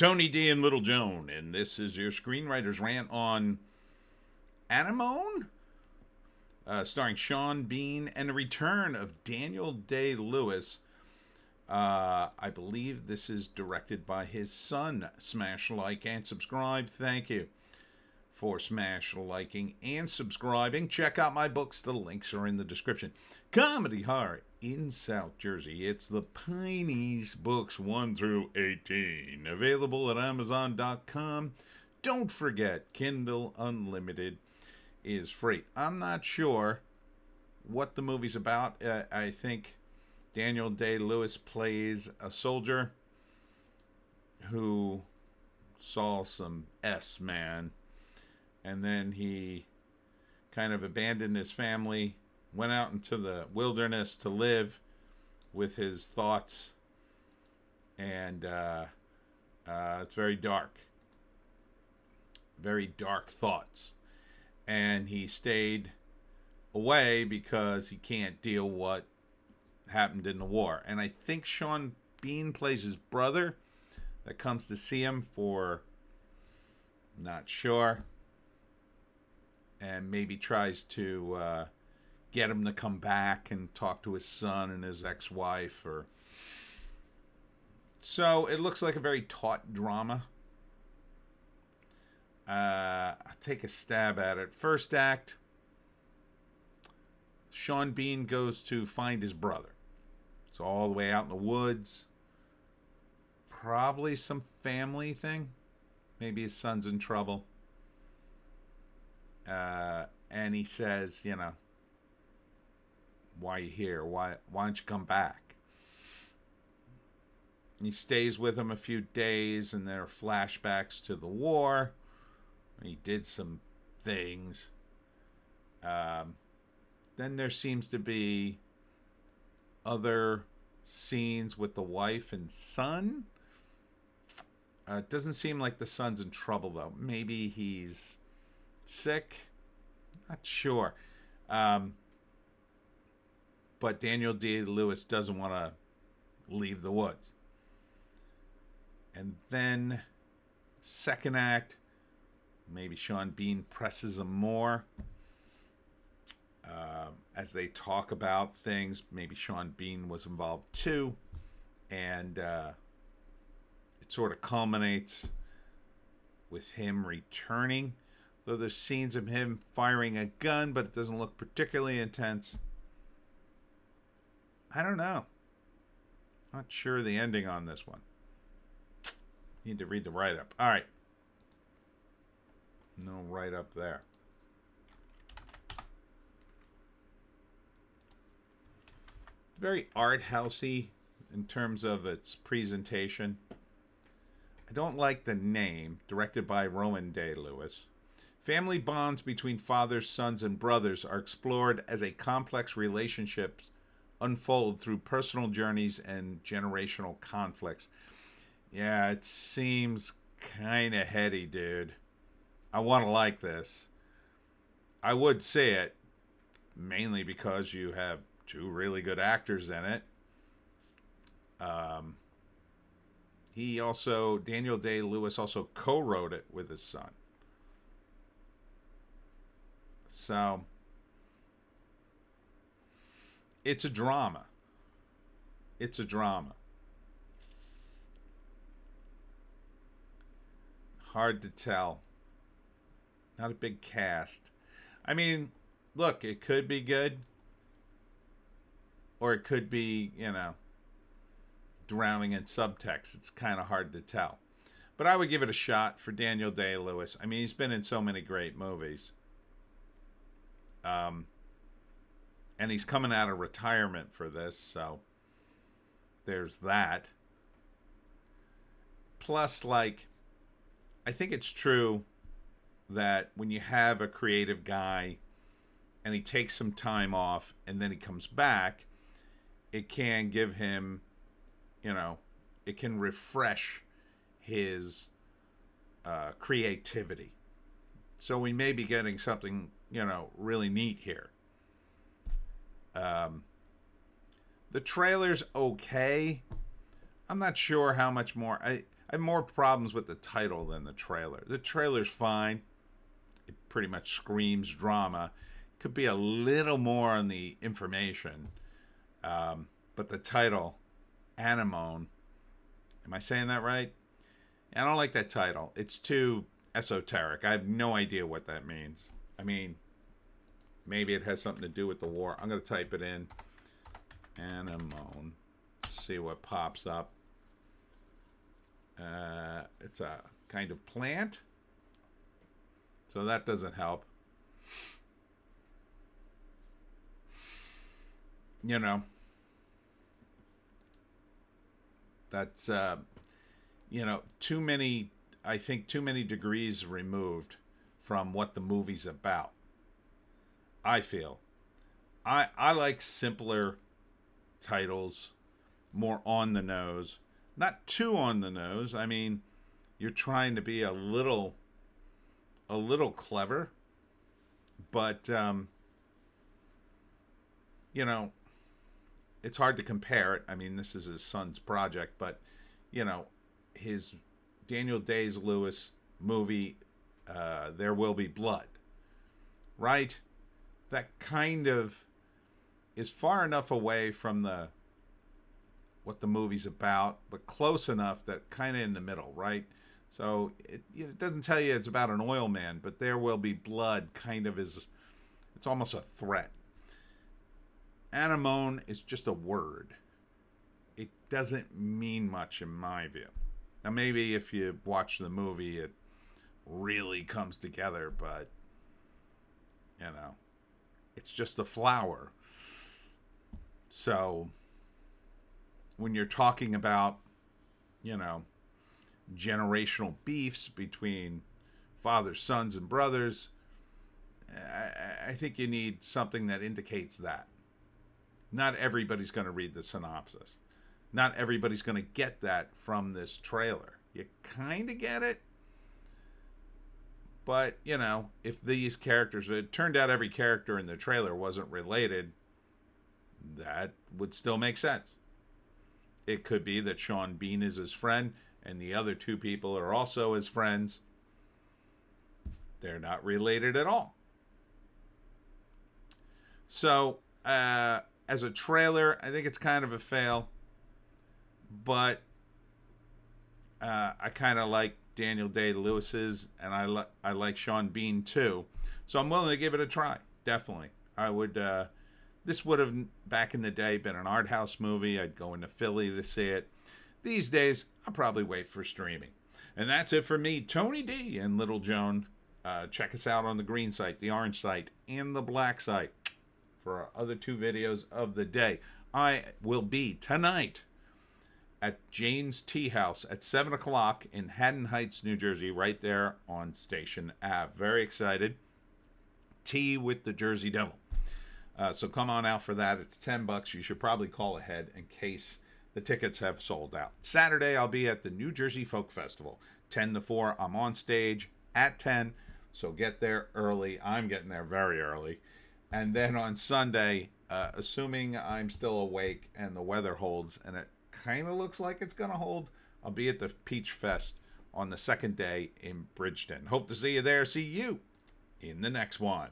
Tony D and Little Joan, and this is your Screenwriter's Rant on Anemone, starring Sean Bean, and the return of Daniel Day-Lewis. I believe this is directed by his son. Smash like and subscribe. Thank you for smash liking and subscribing. Check out my books. The links are in the description. Comedy horror in South Jersey. It's the Pineys books 1 through 18. Available at Amazon.com. Don't forget, Kindle Unlimited is free. I'm not sure what the movie's about. I think Daniel Day-Lewis plays a soldier who saw some S-man, and then he kind of abandoned his family, went out into the wilderness to live with his thoughts, and it's very dark. Very dark thoughts. And he stayed away because he can't deal what happened in the war. And I think Sean Bean plays his brother that comes to see him for, not sure, and maybe tries to get him to come back and talk to his son and his ex-wife. Or so it looks like a very taut drama. I'll take a stab at it. First act, Sean Bean goes to find his brother. It's all the way out in the woods. Probably some family thing. Maybe his son's in trouble. And he says, why are you here? Why don't you come back? And he stays with him a few days, and there are flashbacks to the war. He did some things. Then there seems to be other scenes with the wife and son. It doesn't seem like the son's in trouble, though. Maybe he's sick. Not sure. But Daniel Day-Lewis doesn't want to leave the woods. And then, second act, maybe Sean Bean presses him more. As they talk about things, maybe Sean Bean was involved too. And it sort of culminates with him returning. Though there's scenes of him firing a gun, but it doesn't look particularly intense. I don't know. Not sure of the ending on this one. Need to read the write-up. All right. No write-up there. Very art housey in terms of its presentation. I don't like the name, directed by Rowan Day-Lewis. Family bonds between fathers, sons, and brothers are explored as a complex relationships unfold through personal journeys and generational conflicts. Yeah, it seems kind of heady, dude. I want to like this. I would say it, mainly because you have two really good actors in it. Daniel Day-Lewis also co-wrote it with his son. So, it's a drama. It's a drama. Hard to tell. Not a big cast. I mean, look, it could be good. Or it could be, drowning in subtext. It's kind of hard to tell. But I would give it a shot for Daniel Day-Lewis. I mean, he's been in so many great movies. And he's coming out of retirement for this, so there's that. Plus, I think it's true that when you have a creative guy and he takes some time off and then he comes back, it can give him, it can refresh his creativity. So we may be getting something, really neat here. The trailer's okay. I'm not sure how much more. I I have more problems with the title than the trailer. The trailer's fine. It pretty much screams drama. Could be a little more on the information. But the title, Anemone, am I saying that right? I don't like that title. It's too esoteric. I have no idea what that means. I mean, maybe it has something to do with the war. I'm going to type it in. Anemone. See what pops up. It's a kind of plant. So that doesn't help. You know, that's, too many, I think, too many degrees removed from what the movie's about. I feel. I like simpler titles, more on the nose. Not too on the nose. I mean, you're trying to be a little clever, but it's hard to compare it. I mean, this is his son's project, but his Daniel Day-Lewis movie, There Will Be Blood, right? That kind of is far enough away from what the movie's about, but close enough that kind of in the middle, right? So it doesn't tell you it's about an oil man, but There Will Be Blood kind of is, it's almost a threat. Anemone is just a word. It doesn't mean much in my view. Now maybe if you watch the movie it really comes together, but it's just a flower. So when you're talking about, generational beefs between fathers, sons, and brothers, I think you need something that indicates that. Not everybody's going to read the synopsis. Not everybody's going to get that from this trailer. You kind of get it. But, if these characters, it turned out every character in the trailer wasn't related, that would still make sense. It could be that Sean Bean is his friend and the other two people are also his friends. They're not related at all. So, as a trailer, I think it's kind of a fail. But I kind of like Daniel Day-Lewis's, and I like Sean Bean too. So I'm willing to give it a try. Definitely. I would... this would have, back in the day, been an art house movie. I'd go into Philly to see it. These days, I'll probably wait for streaming. And that's it for me, Tony D and Little Joan. Check us out on the green site, the orange site, and the black site for our other two videos of the day. I will be tonight at Jane's Tea House at 7 o'clock in Haddon Heights, New Jersey, right there on Station Ave. Very excited. Tea with the Jersey Devil. So come on out for that. It's $10. You should probably call ahead in case the tickets have sold out. Saturday, I'll be at the New Jersey Folk Festival, 10 to 4. I'm on stage at 10, so get there early. I'm getting there very early. And then on Sunday, assuming I'm still awake and the weather holds, and it kind of looks like it's going to hold, I'll be at the Peach Fest on the second day in Bridgeton. Hope to see you there. See you in the next one.